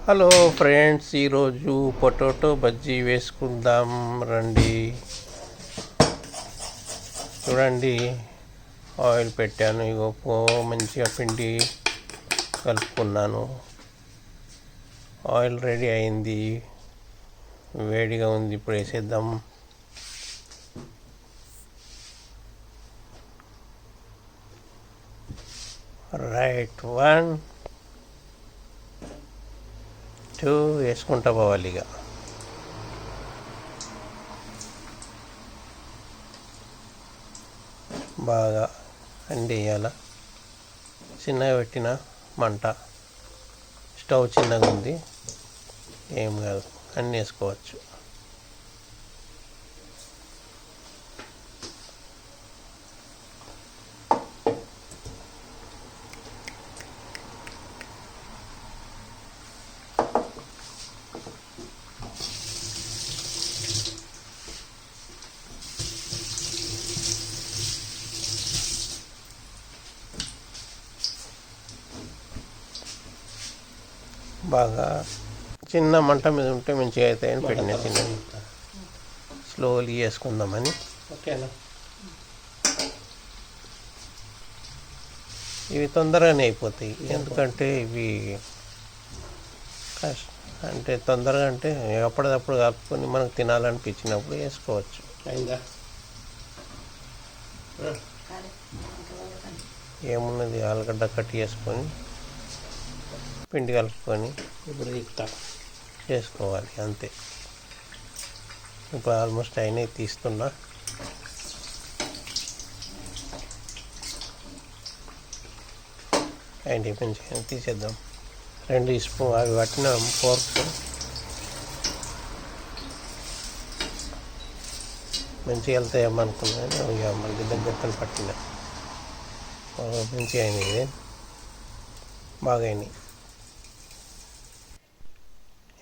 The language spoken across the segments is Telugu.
హలో ఫ్రెండ్స్, ఈరోజు పొటాటో బజ్జీ వేసుకుందాం రండి. చూడండి, ఆయిల్ పెట్టాను. ఇగో మంచిగా పిండి కలుపుకున్నాను. ఆయిల్ రెడీ అయింది, వేడిగా ఉంది. ఇప్పుడు వేసేద్దాం. రైట్, 1 2 వేసుకుంటా పోవాలి. ఇక బాగా అండి వేయాల. చిన్నగా పెట్టిన మంట, స్టవ్ చిన్నగా ఉంది, ఏం కాదు, అన్నీ వేసుకోవచ్చు. బాగా చిన్న మంట మీద ఉంటే మంచిగా అవుతాయని పెట్టిన. చిన్నది స్లోలీ వేసుకుందామని. ఓకేనా? ఇవి తొందరగానే అయిపోతాయి, ఎందుకంటే ఇవి అంటే తొందరగా అంటే ఎప్పటికప్పుడు కలుపుకొని మనకు తినాలనిపించినప్పుడు వేసుకోవచ్చు. అయిందా? ఏమున్నది, ఆలుగడ్డ కట్ చేసుకొని పిండి కలుపుకొని ఇప్పుడు తిప్పుతా చేసుకోవాలి, అంతే. ఇప్పుడు ఆల్మోస్ట్ అయినాయి, తీస్తున్నా. అయింది, మంచిగా తీసేద్దాం. 2 స్పూన్ అవి పట్టిన ఫోర్క్ మంచిగా వెళ్తాయేమనుకున్నాను. ఇక మళ్ళీ దగ్గరతో పట్టిన మంచిగా అయినాయి, ఇది బాగా అయినాయి.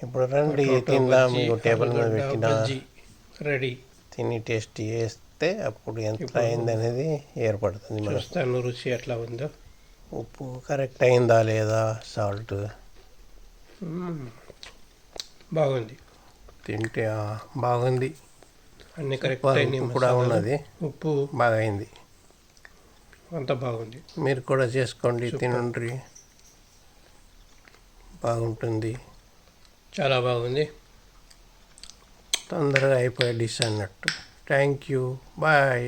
ఇప్పుడు రండి తిందాం. టేబుల్ మీద పెట్టిన రెడీ. తిని టేస్ట్ చేస్తే అప్పుడు ఎంత అయింది అనేది ఏర్పడుతుంది. చూస్తాను రుచి ఎట్లా ఉందో. ఉప్పు కరెక్ట్ అయిందా లేదా, సాల్ట్ బాగుంది. తింటే బాగుంది, అన్ని కరెక్ట్ అయినాయి. కూడా ఉన్నది, ఉప్పు బాగా అయింది. అంతా బాగుంది. మీరు కూడా చేసుకోండి, తినండి, బాగుంటుంది. చాలా బాగుంది, తొందరగా అయిపోయే డిష్ అన్నట్టు. Thank you, bye.